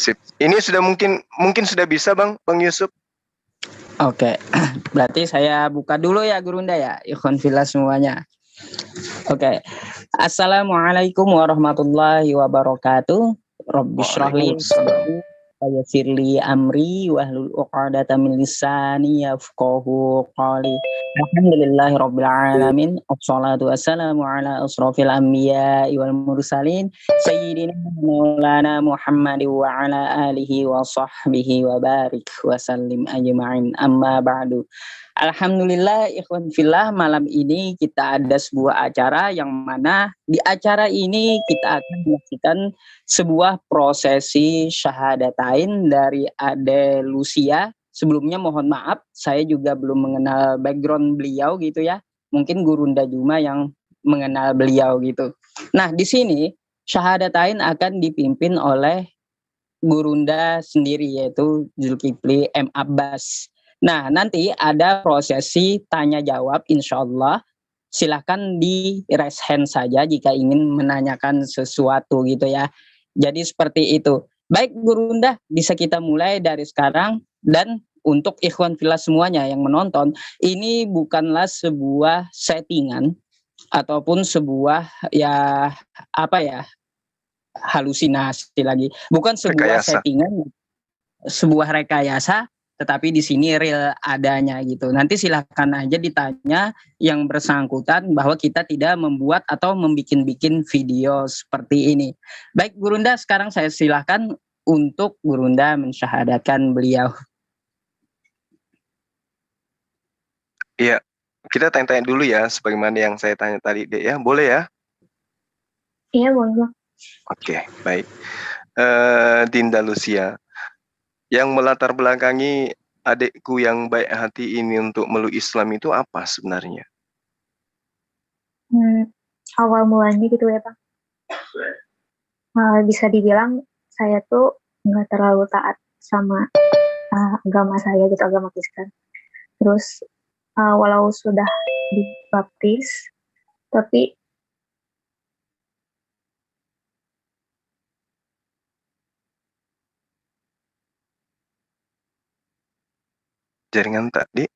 Sip. Ini sudah mungkin sudah bisa Bang Yusuf. Oke, berarti saya buka dulu ya Gurunda ya, ikhwan fillah semuanya. Oke, Assalamualaikum warahmatullahi wabarakatuh. Rabbi shrah li sadri wa yassir li amri wahlul 'uqdatam min lisani yafqahu qawli. Alhamdulillahirabbil alamin. Wassalatu wassalamu ala asrofil anbiya'i wal mursalin sayyidina maulana Muhammadin wa ala alihi wa sahbihi wa barik wa sallim ajma'in. Amma ba'du. Alhamdulillah ikhwan fillah, malam ini kita ada sebuah acara yang mana di acara ini kita akan menyaksikan sebuah prosesi syahadatain dari Ade Lucia. Sebelumnya mohon maaf, saya juga belum mengenal background beliau gitu ya. Mungkin Gurunda Juma yang mengenal beliau gitu. Nah, di sini syahadatain akan dipimpin oleh Gurunda sendiri yaitu Zulkifli M. Abbas. Nah, nanti ada prosesi tanya jawab insyaallah. Silahkan di raise hand saja jika ingin menanyakan sesuatu gitu ya. Jadi seperti itu. Baik Gurunda, bisa kita mulai dari sekarang. Dan untuk ikhwan fillah semuanya yang menonton, ini bukanlah sebuah settingan ataupun sebuah halusinasi lagi. Bukan sebuah rekayasa. Settingan, sebuah rekayasa, tetapi di sini real adanya gitu. Nanti silahkan aja ditanya yang bersangkutan bahwa kita tidak membuat atau membikin video seperti ini. Baik Gurunda, sekarang saya silahkan untuk Gurunda mensyahadatkan beliau. Iya, kita tanya-tanya dulu ya, sebagaimana yang saya tanya tadi, Dek ya, boleh ya? Iya, boleh. Oke, baik. Dinda Lucia, yang melatar belakangi adikku yang baik hati ini untuk meluk Islam itu apa sebenarnya? Awal mulanya gitu ya, Bang. Bisa dibilang saya tuh nggak terlalu taat sama agama saya gitu, agama Kristen. Terus walau sudah dibaptis, tapi jaringan tadi.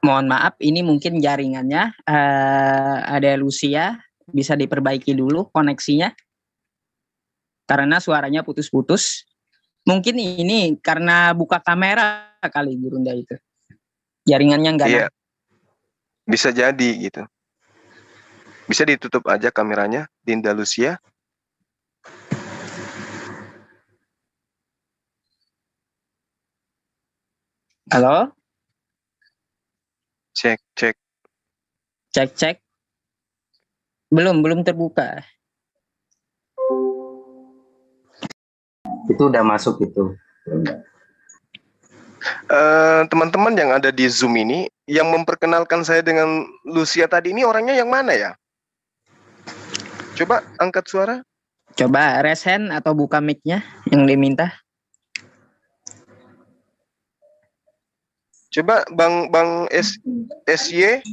Mohon maaf, ini mungkin jaringannya ada Lucia, bisa diperbaiki dulu koneksinya karena suaranya putus-putus. Mungkin ini karena buka kamera kali Gurunda itu. Jaringannya enggak. Iya. Bisa jadi gitu. Bisa ditutup aja kameranya, Dinda Lucia. Halo? Cek. Belum terbuka. Itu udah masuk itu. Teman-teman yang ada di Zoom ini, yang memperkenalkan saya dengan Lucia tadi ini orangnya yang mana ya? Coba angkat suara. Coba raise hand atau buka mic-nya yang diminta. Coba Bang SY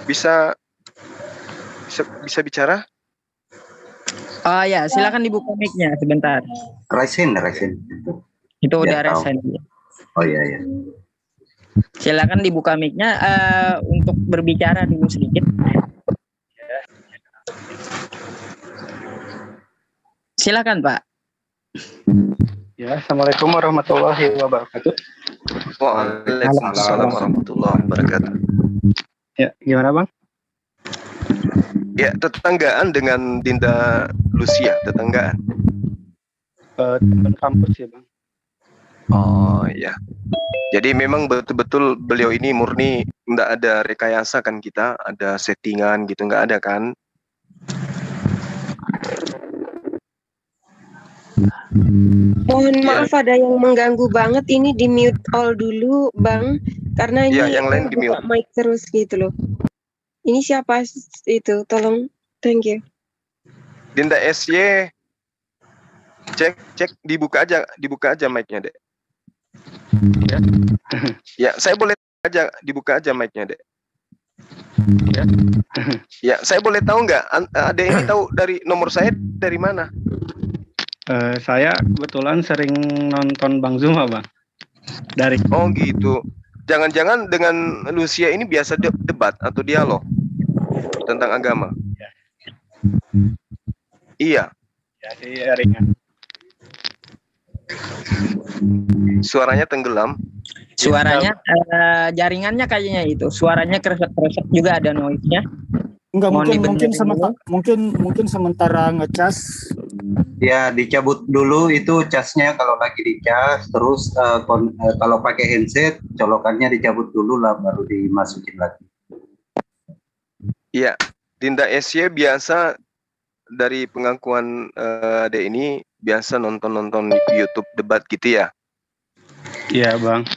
bisa bicara? Oh ya, silakan dibuka mic-nya sebentar. Raise hand. Itu udah raise hand. Oh iya. Silakan dibuka mic-nya untuk berbicara dulu sedikit. Silakan Pak. Ya, Assalamualaikum warahmatullahi wabarakatuh. Waalaikumsalam warahmatullahi wabarakatuh. Ya, gimana Bang? Ya, tetanggaan dengan Dinda Lucia, tetanggaan. Teman kampus ya Bang. Oh iya. Jadi memang betul-betul beliau ini murni nggak ada rekayasa kan, kita ada settingan gitu, nggak ada kan? Mohon maaf ada yang mengganggu banget, ini di mute all dulu Bang, karena ini yang lain di mute mic terus gitu loh. Ini siapa itu? Tolong, thank you. Dinda SY, cek dibuka aja mic-nya Dek. Ya. Ya, saya boleh aja dibuka aja mic-nya Dek. Ya, saya boleh tahu nggak? Adek ini tahu dari nomor saya dari mana? Saya kebetulan sering nonton Bang Zuma, Bang. Dari Oh gitu. Jangan-jangan dengan Lucia ini biasa debat atau dialog tentang agama? Iya. ya sih ringan. Suaranya tenggelam. Suaranya jaringannya kayaknya itu. Suaranya kresek-kresek juga ada noise-nya. Enggak, Mohon mungkin sementara ngecas. Ya, dicabut dulu itu casnya kalau lagi dicas, terus kalau pakai handset, colokannya dicabut dulu lah, baru dimasukin lagi. Iya, Dinda SY biasa dari pengakuan Ade ini biasa nonton-nonton YouTube debat gitu ya? Iya, Bang.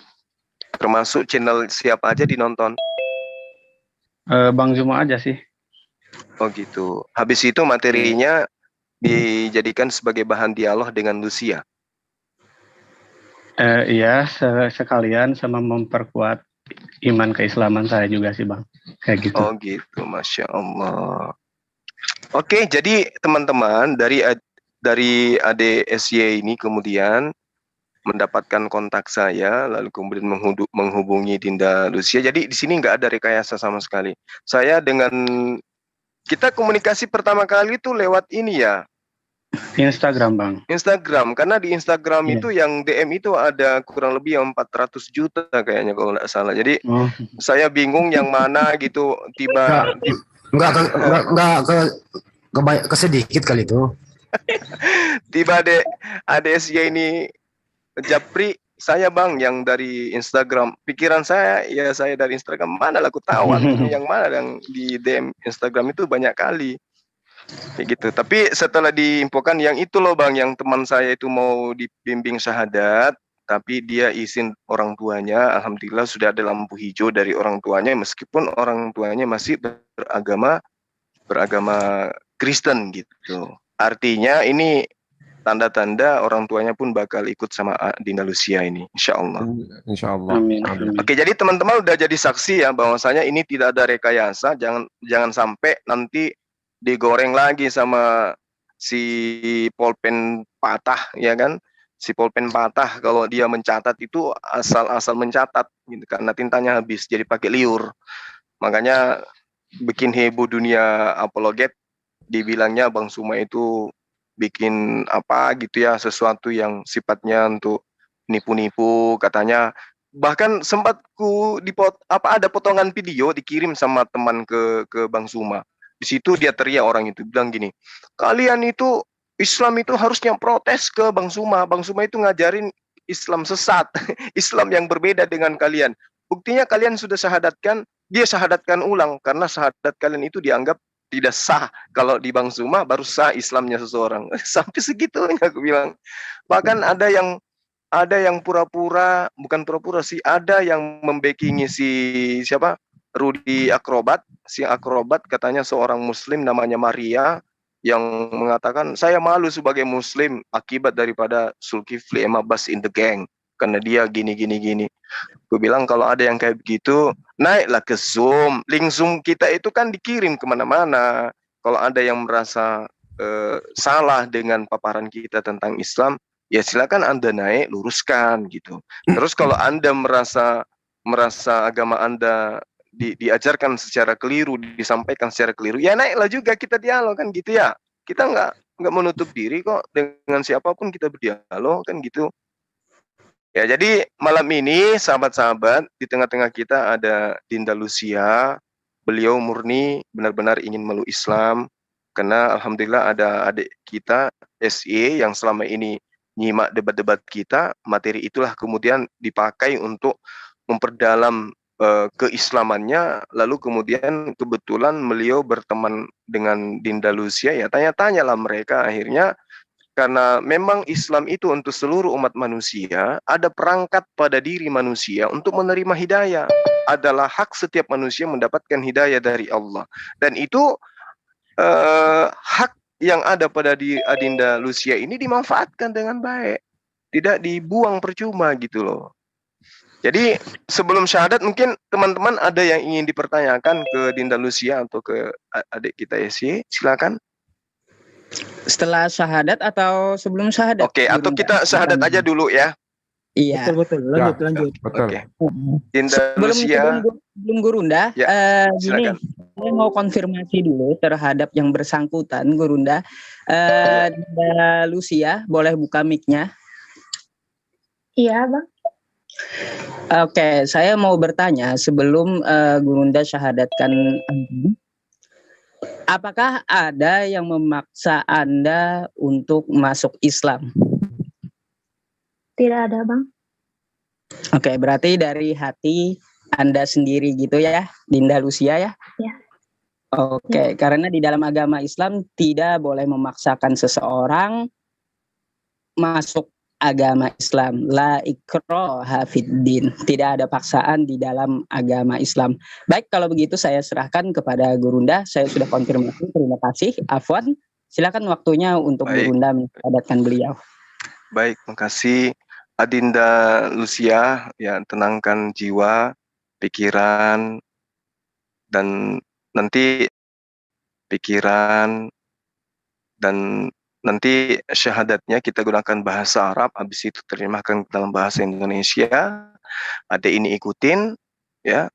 Termasuk channel siapa aja dinonton? Bang Zuma aja sih. Oh gitu. Habis itu materinya dijadikan sebagai bahan dialog dengan Lucia. Iya, sekalian sama memperkuat iman keislaman saya juga sih, Bang. Kayak gitu. Oh gitu, Masya Allah. Oke, jadi teman-teman dari ADSY ini kemudian mendapatkan kontak saya, lalu kemudian menghubungi Dinda Lucia. Jadi di sini nggak ada rekayasa sama sekali. Saya dengan kita komunikasi pertama kali itu lewat ini ya. Instagram, Bang. Instagram, karena di Instagram Iya. itu yang DM itu ada kurang lebih 400 juta kayaknya kalau nggak salah. Jadi saya bingung yang mana gitu ke sedikit kali itu. tiba ADSY ini japri saya Bang yang dari Instagram. Pikiran saya ya saya dari Instagram, mana lah aku tahu yang mana yang di DM Instagram itu banyak kali. Kayak gitu. Tapi setelah diinfokan yang itu loh Bang, yang teman saya itu mau dibimbing syahadat, tapi dia izin orang tuanya, alhamdulillah sudah ada lampu hijau dari orang tuanya, meskipun orang tuanya masih beragama Kristen gitu. Artinya ini tanda-tanda orang tuanya pun bakal ikut sama Dinda Lucia ini, insya Allah. Insya Allah. Amin. Oke, jadi teman-teman udah jadi saksi ya bahwasanya ini tidak ada rekayasa, jangan sampai nanti digoreng lagi sama si pulpen patah ya kan, si pulpen patah kalau dia mencatat itu asal mencatat gitu, karena tintanya habis jadi pakai liur, makanya bikin heboh dunia apologet, dibilangnya Bang Suma itu bikin apa gitu ya, sesuatu yang sifatnya untuk nipu-nipu katanya. Bahkan sempat ada potongan video dikirim sama teman ke Bang Suma. Di situ dia teriak, orang itu bilang gini, kalian itu Islam itu harusnya protes ke Bang Suma. Bang Suma itu ngajarin Islam sesat, Islam yang berbeda dengan kalian. Buktinya kalian sudah syahadatkan, dia syahadatkan ulang karena syahadat kalian itu dianggap tidak sah. Kalau di Bang Suma baru sah Islamnya seseorang. Sampai segitunya aku bilang. Bahkan ada yang pura-pura, bukan pura-pura sih, ada yang membackingi si siapa? Rudy Akrobat, si akrobat katanya seorang muslim namanya Maria yang mengatakan saya malu sebagai muslim akibat daripada Zulkifli Emabas in the gang karena dia gini. Gue bilang kalau ada yang kayak begitu naiklah ke Zoom, link Zoom kita itu kan dikirim kemana-mana. Kalau ada yang merasa salah dengan paparan kita tentang Islam, ya silakan Anda naik, luruskan gitu. Terus kalau Anda merasa agama Anda diajarkan secara keliru, disampaikan secara keliru, ya naiklah juga kita dialog kan gitu ya. Kita nggak menutup diri kok, dengan siapapun kita berdialog kan gitu. Ya, jadi malam ini sahabat-sahabat, di tengah-tengah kita ada Dinda Lucia. Beliau murni benar-benar ingin meluk Islam, karena alhamdulillah ada adik kita SY yang selama ini nyimak debat-debat kita. Materi itulah kemudian dipakai untuk memperdalam keislamannya, lalu kemudian kebetulan beliau berteman dengan Dinda Lucia, ya tanya-tanyalah mereka akhirnya, karena memang Islam itu untuk seluruh umat manusia, ada perangkat pada diri manusia untuk menerima hidayah, adalah hak setiap manusia mendapatkan hidayah dari Allah, dan itu hak yang ada pada Dinda Lucia ini dimanfaatkan dengan baik, tidak dibuang percuma gitu loh. Jadi sebelum syahadat mungkin teman-teman ada yang ingin dipertanyakan ke Dinda Lucia atau ke adik kita SY, silakan. Setelah syahadat atau sebelum syahadat? Oke, atau Gurunda? kita syahadat aja dulu ya. Iya. Betul, lanjut. Betul. Oke. Dinda Sebelum Lucia, Gurunda, ya, gini, silakan. saya mau konfirmasi dulu terhadap yang bersangkutan, Gurunda. Dinda Lucia, boleh buka mic-nya? Iya, Bang. Oke, saya mau bertanya sebelum Gurunda syahadatkan Anda, apakah ada yang memaksa Anda untuk masuk Islam? Tidak ada, Bang. Oke, berarti dari hati Anda sendiri gitu ya, Dinda Lucia ya? Ya. Oke, karena di dalam agama Islam tidak boleh memaksakan seseorang masuk agama Islam. La ikraha fiddin. Tidak ada paksaan di dalam agama Islam. Baik, kalau begitu saya serahkan kepada Gurunda. Saya sudah konfirmasi. Terima kasih. Afwan, silakan waktunya untuk Baik. Gurunda menyadatkan beliau. Baik, makasih Adinda Lucia, ya tenangkan jiwa, pikiran, dan nanti syahadatnya kita gunakan bahasa Arab, habis itu terjemahkan dalam bahasa Indonesia. Adik ini ikutin, ya.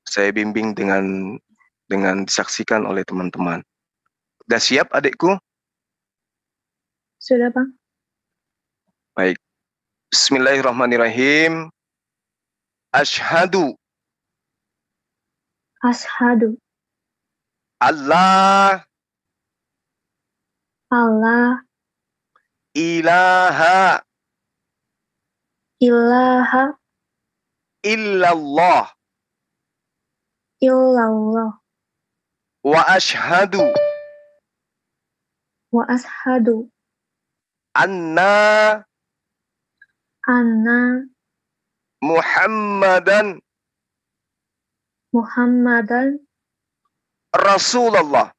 Saya bimbing dengan disaksikan oleh teman-teman. Sudah siap adikku? Sudah, Bang. Baik. Bismillahirrahmanirrahim. Asyhadu Ashadu Allah Allah ilaha ilaha illallah illallah wa ashhadu wa ashadu anna anna Muhammadan Muhammadan Rasulullah.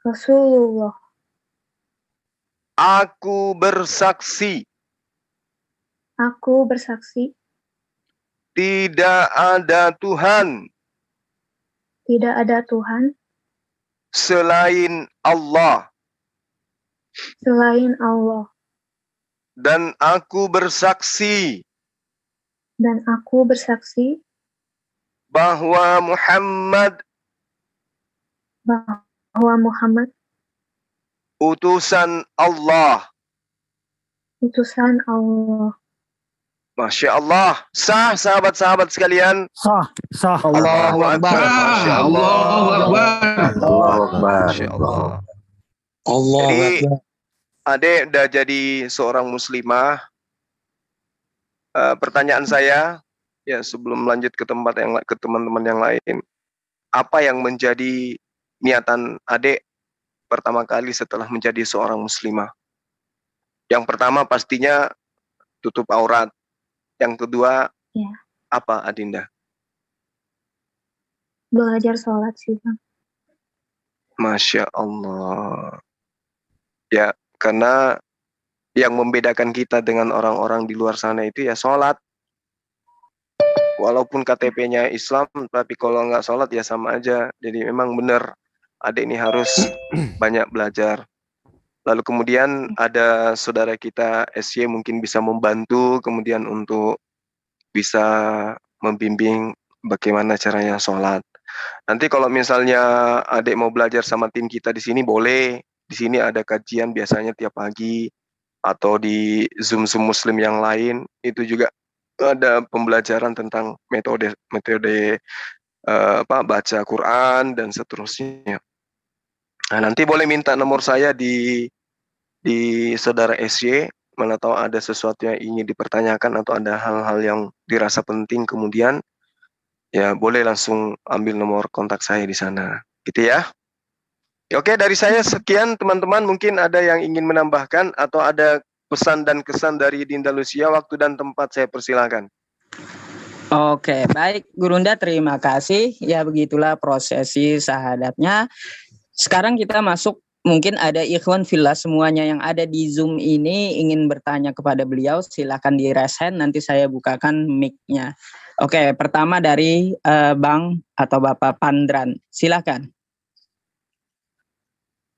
Rasulullah. Aku bersaksi Aku bersaksi tidak ada Tuhan tidak ada Tuhan selain Allah, selain Allah, dan aku bersaksi bahwa Muhammad utusan Allah. utusan Allah. Masya Allah. Sah sahabat-sahabat sekalian. Sah. Allahu Akbar. Masya Allah. Allahu Akbar. Masya Allah. Allahu Jadi Akbar. Adek udah jadi seorang muslimah. Pertanyaan saya, ya sebelum lanjut ke teman-teman yang lain, apa yang menjadi niatan adek pertama kali setelah menjadi seorang muslimah? Yang pertama pastinya tutup aurat. Yang kedua, Ya. apa Adinda? Belajar sholat sih, Bang. Masya Allah. Ya, karena yang membedakan kita dengan orang-orang di luar sana itu ya sholat. Walaupun KTP-nya Islam, tapi kalau nggak sholat ya sama aja. Jadi memang benar, adik ini harus banyak belajar. Lalu kemudian ada saudara kita SY mungkin bisa membantu kemudian untuk bisa membimbing bagaimana caranya sholat. Nanti kalau misalnya adik mau belajar sama tim kita di sini boleh. Di sini ada kajian biasanya tiap pagi atau di Zoom Muslim yang lain itu juga ada pembelajaran tentang metode baca Quran dan seterusnya. Nah, nanti boleh minta nomor saya di saudara SY, mana tahu ada sesuatu yang ingin dipertanyakan atau ada hal-hal yang dirasa penting kemudian ya boleh langsung ambil nomor kontak saya di sana. Gitu ya. Oke, dari saya sekian teman-teman, mungkin ada yang ingin menambahkan atau ada pesan dan kesan dari Dinda Lucia, waktu dan tempat saya persilakan. Oke, baik Gurunda, terima kasih. Ya begitulah prosesi syahadatnya. Sekarang kita masuk, mungkin ada ikhwan fillah semuanya yang ada di Zoom ini ingin bertanya kepada beliau, silakan di raise hand, nanti saya bukakan mic-nya. Oke, pertama dari Bang atau Bapak Pandran, silakan.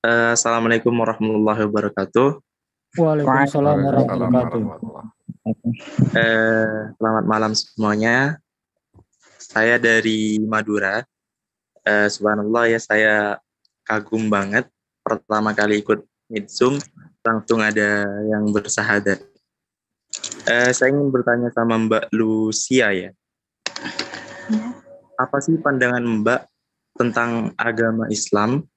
Assalamualaikum warahmatullahi wabarakatuh. Waalaikumsalam warahmatullahi warahmatullahi wabarakatuh. Selamat malam semuanya. Saya dari Madura. Subhanallah ya, saya kagum banget. Pertama kali ikut Meet Zoom, langsung ada yang bersahadat. Saya ingin bertanya sama Mbak Lucia ya. Apa sih pandangan Mbak tentang agama Islam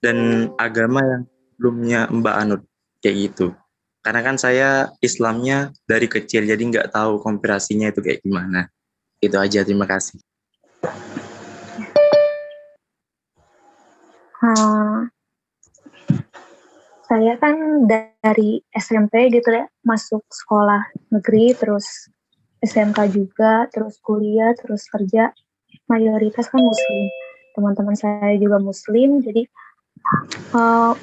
dan agama yang sebelumnya Mbak anut, kayak gitu? Karena kan saya Islamnya dari kecil, jadi nggak tahu komparasinya itu kayak gimana. Itu aja, terima kasih. Saya kan dari SMP gitu ya, masuk sekolah negeri, terus SMK juga, terus kuliah, terus kerja. Mayoritas kan Muslim. Teman-teman saya juga Muslim, jadi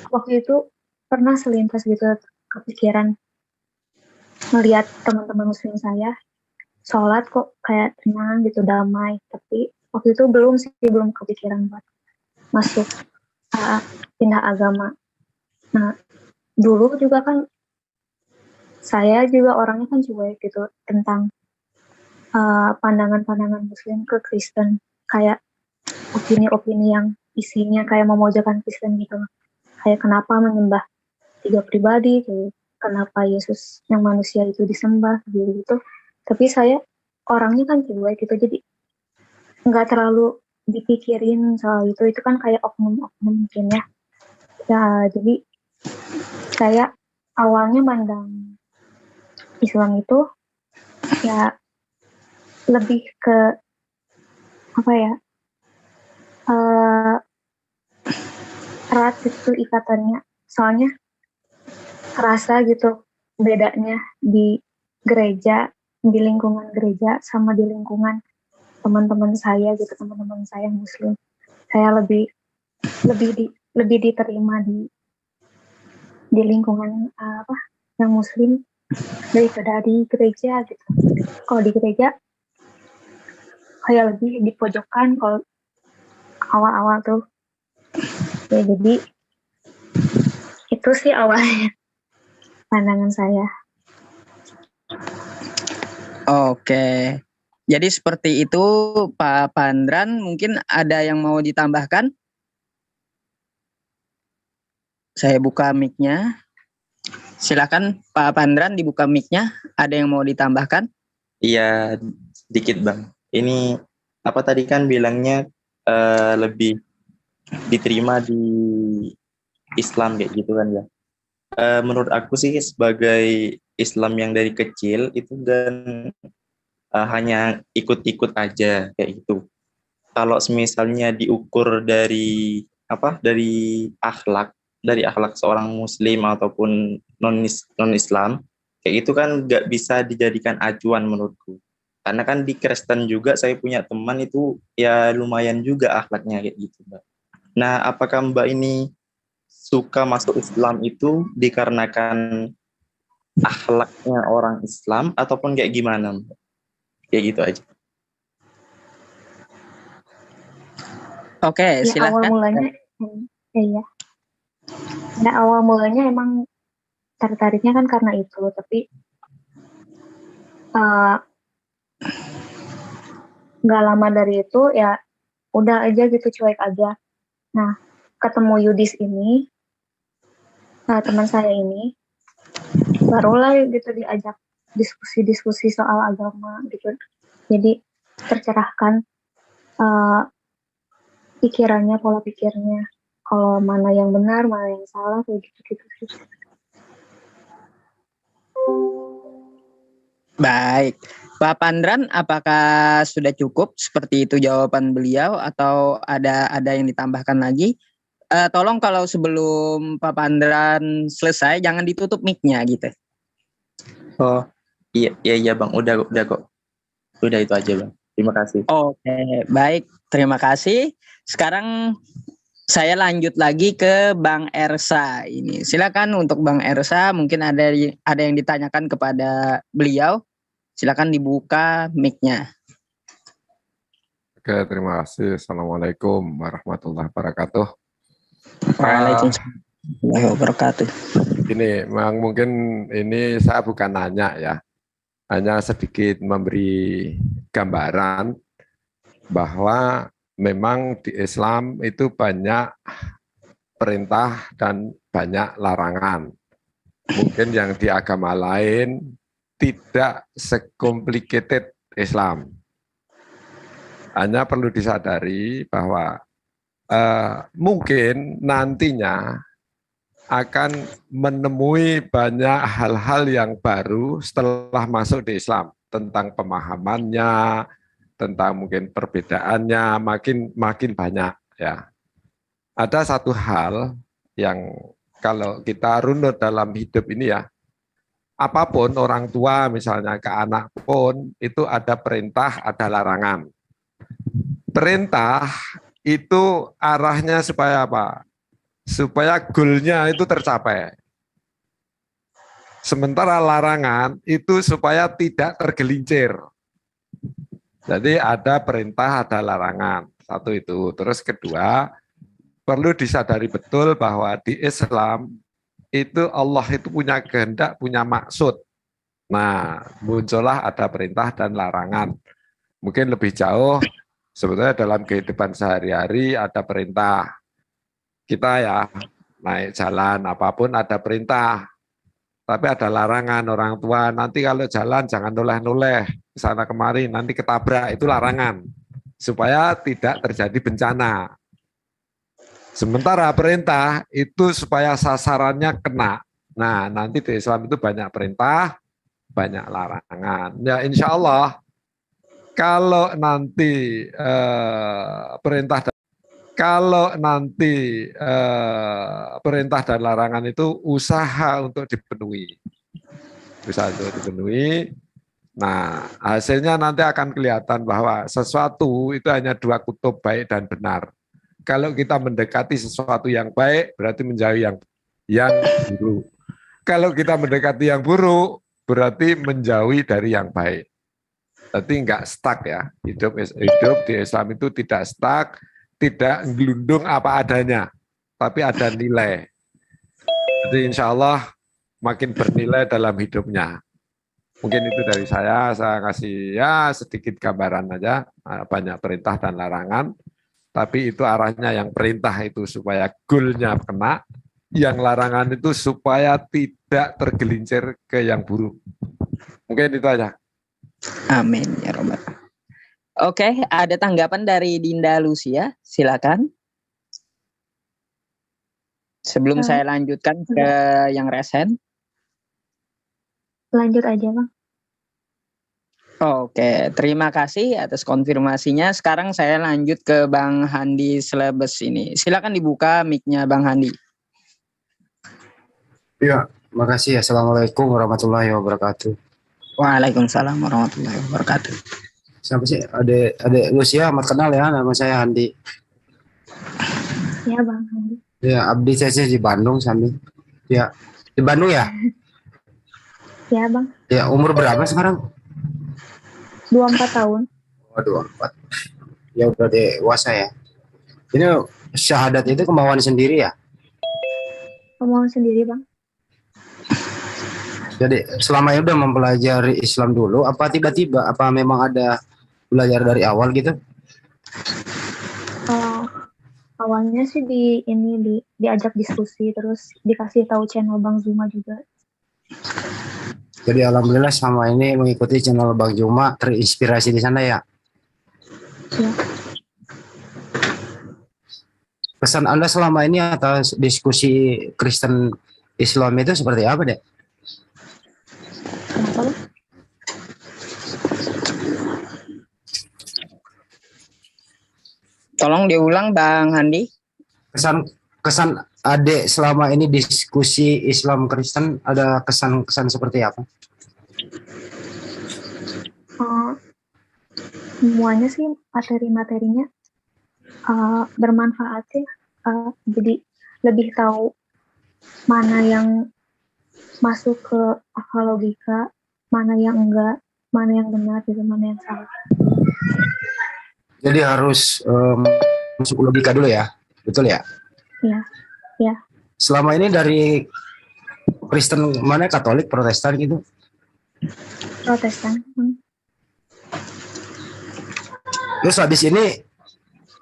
waktu itu pernah selintas gitu kepikiran melihat teman-teman Muslim saya sholat kok kayak tenang gitu, damai. Tapi waktu itu belum kepikiran buat masuk pindah agama. Nah, dulu juga kan saya juga orangnya kan cuek gitu tentang pandangan-pandangan Muslim ke Kristen, kayak opini-opini yang isinya kayak memojokkan Kristen gitu. Kayak kenapa menyembah 3 pribadi, gitu. Kenapa Yesus yang manusia itu disembah gitu. Tapi saya orangnya kan cuek gitu, jadi nggak terlalu dipikirin soal itu kan kayak oknum-oknum mungkin ya. Ya, jadi saya awalnya mandang Islam itu ya lebih ke apa ya, erat gitu ikatannya, soalnya kerasa gitu bedanya di gereja, di lingkungan gereja sama di lingkungan teman-teman saya gitu, teman-teman saya Muslim. Saya lebih diterima di lingkungan yang Muslim daripada di gereja gitu. Kalau di gereja kayak lebih di pojokan kalau awal-awal tuh. Ya, jadi itu sih awalnya pandangan saya. Oke. Jadi seperti itu Pak Pandran, mungkin ada yang mau ditambahkan? Saya buka mic-nya. Silakan Pak Pandran, dibuka mic-nya. Ada yang mau ditambahkan? Iya, sedikit Bang. Ini apa tadi kan bilangnya lebih diterima di Islam kayak gitu kan ya. Menurut aku sih sebagai Islam yang dari kecil itu dan hanya ikut-ikut aja kayak gitu. Kalau misalnya diukur dari akhlak seorang Muslim ataupun non Islam kayak gitu kan nggak bisa dijadikan acuan menurutku. Karena kan di Kristen juga saya punya teman itu ya lumayan juga akhlaknya kayak gitu, Mbak. Nah, apakah Mbak ini suka masuk Islam itu dikarenakan akhlaknya orang Islam ataupun kayak gimana, Mbak? Kayak gitu aja. Oke, silakan. Awal mulanya awal mulanya emang tertariknya kan karena itu, tapi nggak lama dari itu ya udah aja gitu, cuek aja. Nah, ketemu Yudis ini, teman saya ini, barulah gitu diajak diskusi-diskusi soal agama gitu. Jadi tercerahkan pikirannya, pola pikirnya, kalau mana yang benar, mana yang salah, kayak gitu-gitu sih. Baik, Pak Pandran, apakah sudah cukup seperti itu jawaban beliau atau ada yang ditambahkan lagi? Tolong kalau sebelum Pak Pandran selesai jangan ditutup mic-nya gitu. Oh, iya Bang, udah kok. Udah itu aja Bang. Terima kasih. Oke, baik, terima kasih. Sekarang saya lanjut lagi ke Bang Ersa ini. Silakan untuk Bang Ersa, mungkin ada yang ditanyakan kepada beliau. Silakan dibuka mic-nya. Oke, terima kasih. Assalamualaikum warahmatullahi wabarakatuh. Waalaikumsalam. warahmatullahi wabarakatuh. Ini memang mungkin ini saya bukan nanya ya, hanya sedikit memberi gambaran bahwa memang di Islam itu banyak perintah dan banyak larangan. Mungkin yang di agama lain tidak se-complicated Islam. Hanya perlu disadari bahwa mungkin nantinya akan menemui banyak hal-hal yang baru setelah masuk di Islam, tentang pemahamannya, tentang mungkin perbedaannya makin banyak ya. Ada satu hal yang kalau kita runut dalam hidup ini ya, apapun orang tua misalnya ke anak pun itu ada perintah, ada larangan. Perintah itu arahnya supaya apa? Supaya goalnya itu tercapai. Sementara larangan itu supaya tidak tergelincir. Jadi ada perintah, ada larangan. Satu itu. Terus kedua, perlu disadari betul bahwa di Islam itu Allah itu punya kehendak, punya maksud. Nah, muncullah ada perintah dan larangan. Mungkin lebih jauh, sebetulnya dalam kehidupan sehari-hari ada perintah. Kita ya, naik jalan apapun ada perintah. Tapi ada larangan orang tua, nanti kalau jalan jangan noleh-noleh, ke sana kemari, nanti ketabrak, itu larangan. Supaya tidak terjadi bencana. Sementara perintah itu supaya sasarannya kena. Nah, nanti di Islam itu banyak perintah, banyak larangan. Ya insya Allah, kalau nanti perintah dan larangan itu usaha untuk dipenuhi. Usaha untuk dipenuhi. Nah, hasilnya nanti akan kelihatan bahwa sesuatu itu hanya dua kutub, baik dan benar. Kalau kita mendekati sesuatu yang baik, berarti menjauhi yang buruk. Kalau kita mendekati yang buruk, berarti menjauhi dari yang baik. Jadi enggak stuck ya. Hidup di Islam itu tidak stuck, tidak gelundung apa adanya, tapi ada nilai. Jadi insya Allah makin bernilai dalam hidupnya. Mungkin itu dari saya kasih ya sedikit gambaran aja, banyak perintah dan larangan. Tapi itu arahnya yang perintah itu supaya goalnya kena, yang larangan itu supaya tidak tergelincir ke yang buruk. Mungkin itu aja. Amin ya Robbal. Oke, ada tanggapan dari Dinda Lucia, silakan. Sebelum saya lanjutkan ke yang resen. Lanjut aja, Bang. Oke, terima kasih atas konfirmasinya. Sekarang saya lanjut ke Bang Handi Slebes ini. Silakan dibuka mic-nya Bang Handi. Ya, makasih. Assalamualaikum warahmatullahi wabarakatuh. Waalaikumsalam warahmatullahi wabarakatuh. Siapa sih? Adek Lucia, amat kenal ya, nama saya Handi. Ya, Bang Handi. Ya, abdi saya di Bandung, Sami. Ya, di Bandung ya? Ya, Bang. Ya, umur berapa sekarang? 24 tahun. Oh, 24. Ya udah dewasa ya. Ini syahadat itu kemauan sendiri ya? Kemauan sendiri, Bang. Jadi selama ini udah mempelajari Islam dulu, apa tiba-tiba? Apa memang ada belajar dari awal gitu? Awalnya sih diajak diskusi, terus dikasih tahu channel Bang Zuma juga. Jadi alhamdulillah selama ini mengikuti channel Bang Juma, terinspirasi di sana ya. Ya. Pesan Anda selama ini atas diskusi Kristen Islam itu seperti apa, Dek? Kenapa, Bang? Tolong diulang Bang Handi. Kesan Adek selama ini diskusi Islam Kristen, ada kesan-kesan seperti apa? Semuanya sih materi-materinya bermanfaat sih. Jadi lebih tahu mana yang masuk ke akal logika, mana yang enggak, mana yang benar, dan mana yang salah. Jadi harus masuk logika dulu ya, betul ya? Ya, ya. selama ini dari Kristen mana, Katolik, Protestan gitu? Protestan. Terus habis ini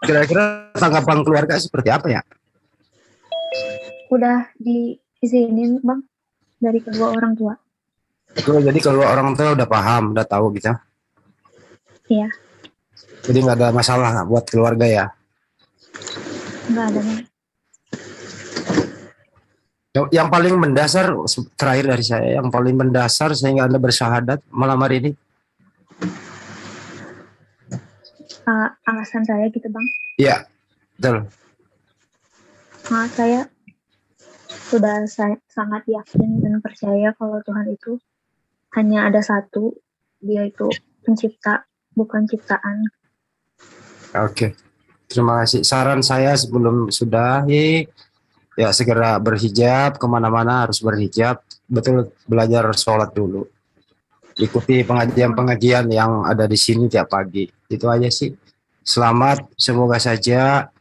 kira-kira tanggapan keluarga seperti apa ya? Udah diizinin Bang dari kedua orang tua. Jadi kalau orang tua udah paham, udah tahu gitu. Iya, Jadi nggak ada masalah buat keluarga ya. nggak ada Bang. Yang paling mendasar terakhir dari saya, yang paling mendasar sehingga Anda bersyahadat malam hari ini. Alasan saya gitu Bang. Iya, betul. Saya sudah sangat yakin dan percaya kalau Tuhan itu hanya ada satu, dia itu pencipta, bukan ciptaan. Oke, terima kasih. Saran saya sebelum sudahi, ya segera berhijab, kemana-mana harus berhijab, betul belajar sholat dulu. Ikuti pengajian-pengajian yang ada di sini tiap pagi. Itu aja sih. Selamat, semoga saja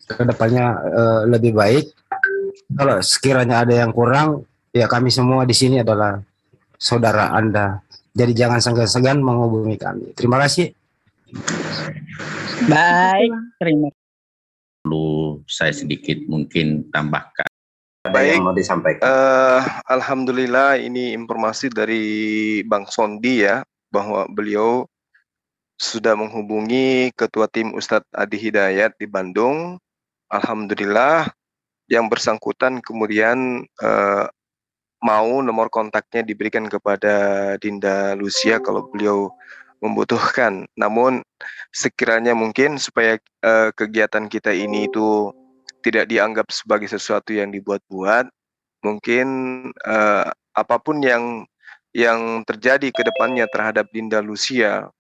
kedepannya lebih baik. Kalau sekiranya ada yang kurang, ya kami semua di sini adalah saudara Anda. Jadi jangan segan-segan menghubungi kami. Terima kasih. Baik, terima kasih. Perlu saya sedikit mungkin tambahkan. Baik, mau disampaikan. Alhamdulillah ini informasi dari Bang Sondi ya, bahwa beliau sudah menghubungi Ketua Tim Ustadz Adi Hidayat di Bandung. Alhamdulillah yang bersangkutan kemudian mau nomor kontaknya diberikan kepada Dinda Lucia kalau beliau membutuhkan. Namun sekiranya mungkin supaya kegiatan kita ini itu tidak dianggap sebagai sesuatu yang dibuat-buat, mungkin apapun yang terjadi ke depannya terhadap Dinda Lucia,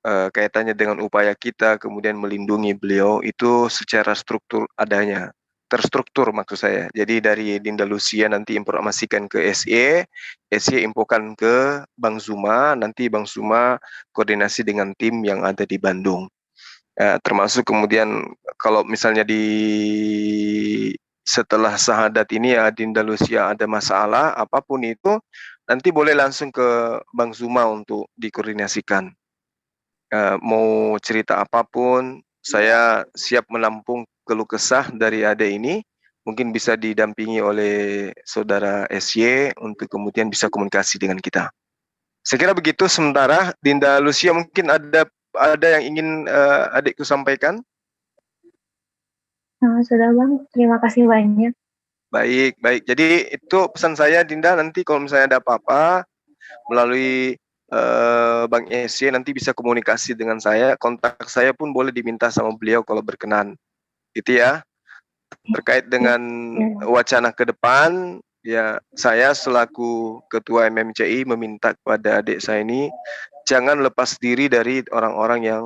kaitannya dengan upaya kita kemudian melindungi beliau itu secara struktur adanya, terstruktur maksud saya. Jadi dari Dinda Lucia nanti informasikan ke SY infokan ke Bang Zuma, nanti Bang Zuma koordinasi dengan tim yang ada di Bandung. Termasuk kemudian kalau misalnya setelah syahadat ini ya Dinda Lucia ada masalah apapun itu, nanti boleh langsung ke Bang Zuma untuk dikoordinasikan. Mau cerita apapun, saya siap menampung keluh kesah dari Ade ini, mungkin bisa didampingi oleh saudara SY untuk kemudian bisa komunikasi dengan kita. Saya kira begitu sementara. Dinda Lucia mungkin ada yang ingin adikku sampaikan? Sudah Bang, terima kasih banyak. Baik. Jadi itu pesan saya Dinda, nanti kalau misalnya ada apa-apa melalui Bang SY nanti bisa komunikasi dengan saya. Kontak saya pun boleh diminta sama beliau kalau berkenan. Gitu ya. Terkait dengan wacana ke depan, ya saya selaku Ketua MMCI meminta kepada adik saya ini jangan lepas diri dari orang-orang yang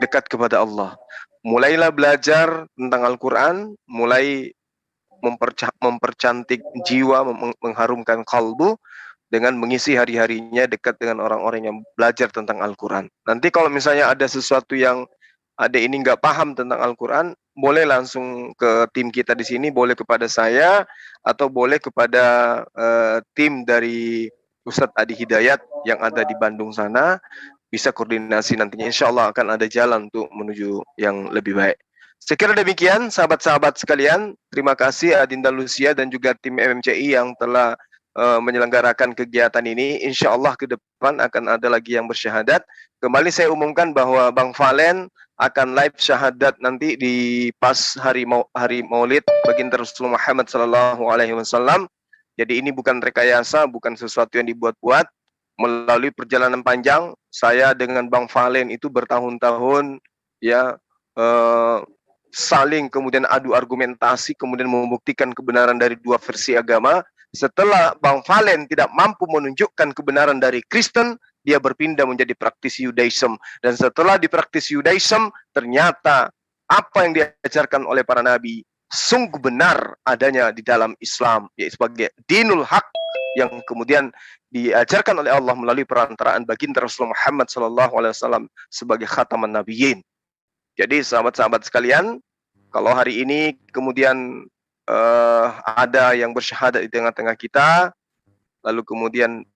dekat kepada Allah. Mulailah belajar tentang Al-Quran, mulai mempercantik jiwa, mengharumkan kalbu dengan mengisi hari-harinya dekat dengan orang-orang yang belajar tentang Al-Quran. Nanti kalau misalnya ada sesuatu yang ada ini nggak paham tentang Al-Quran, boleh langsung ke tim kita di sini, boleh kepada saya, atau boleh kepada tim dari Ustadz Adi Hidayat yang ada di Bandung sana, bisa koordinasi nantinya. Insya Allah akan ada jalan untuk menuju yang lebih baik. Sekira demikian, sahabat-sahabat sekalian, terima kasih Adinda Lucia dan juga tim MMCI yang telah menyelenggarakan kegiatan ini. Insya Allah ke depan akan ada lagi yang bersyahadat. Kembali saya umumkan bahwa Bang Valen akan live syahadat nanti di pas hari Maulid baginda Rasulullah Muhammad SAW. Jadi ini bukan rekayasa, bukan sesuatu yang dibuat-buat. Melalui perjalanan panjang, saya dengan Bang Valen itu bertahun-tahun ya saling kemudian adu argumentasi, kemudian membuktikan kebenaran dari dua versi agama. Setelah Bang Valen tidak mampu menunjukkan kebenaran dari Kristen, dia berpindah menjadi praktisi Yudaism. Dan setelah dipraktisi Yudaism, ternyata apa yang diajarkan oleh para nabi sungguh benar adanya di dalam Islam, yaitu sebagai dinul haq yang kemudian diajarkan oleh Allah melalui perantaraan baginda Rasulullah Muhammad SAW sebagai khataman nabiyyin. Jadi sahabat-sahabat sekalian, Kalau hari ini kemudian ada yang bersyahadat di tengah-tengah kita, lalu kemudian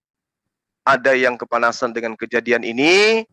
ada yang kepanasan dengan kejadian ini,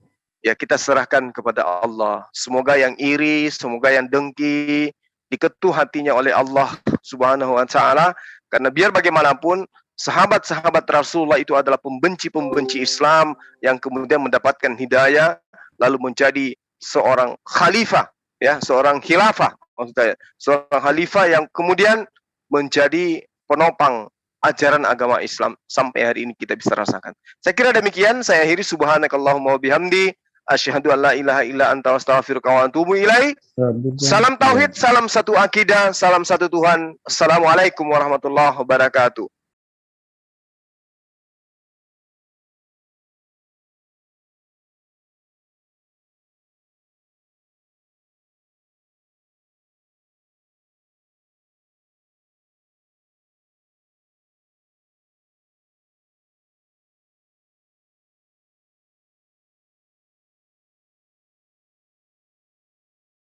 ya kita serahkan kepada Allah. Semoga yang iri, semoga yang dengki diketuh hatinya oleh Allah Subhanahu wa taala, karena biar bagaimanapun sahabat-sahabat Rasulullah itu adalah pembenci-pembenci Islam yang kemudian mendapatkan hidayah lalu menjadi seorang khalifah, ya, seorang khilafah maksudnya, seorang khalifah yang kemudian menjadi penopang ajaran agama Islam sampai hari ini kita bisa rasakan. Saya kira demikian, saya akhiri. Subhanakallahumma wa bihamdi asyhadu an la ilaha illa anta astaghfiruka wa atubu ilaik. Salam tauhid, salam satu akidah, salam satu Tuhan. Assalamualaikum warahmatullahi wabarakatuh.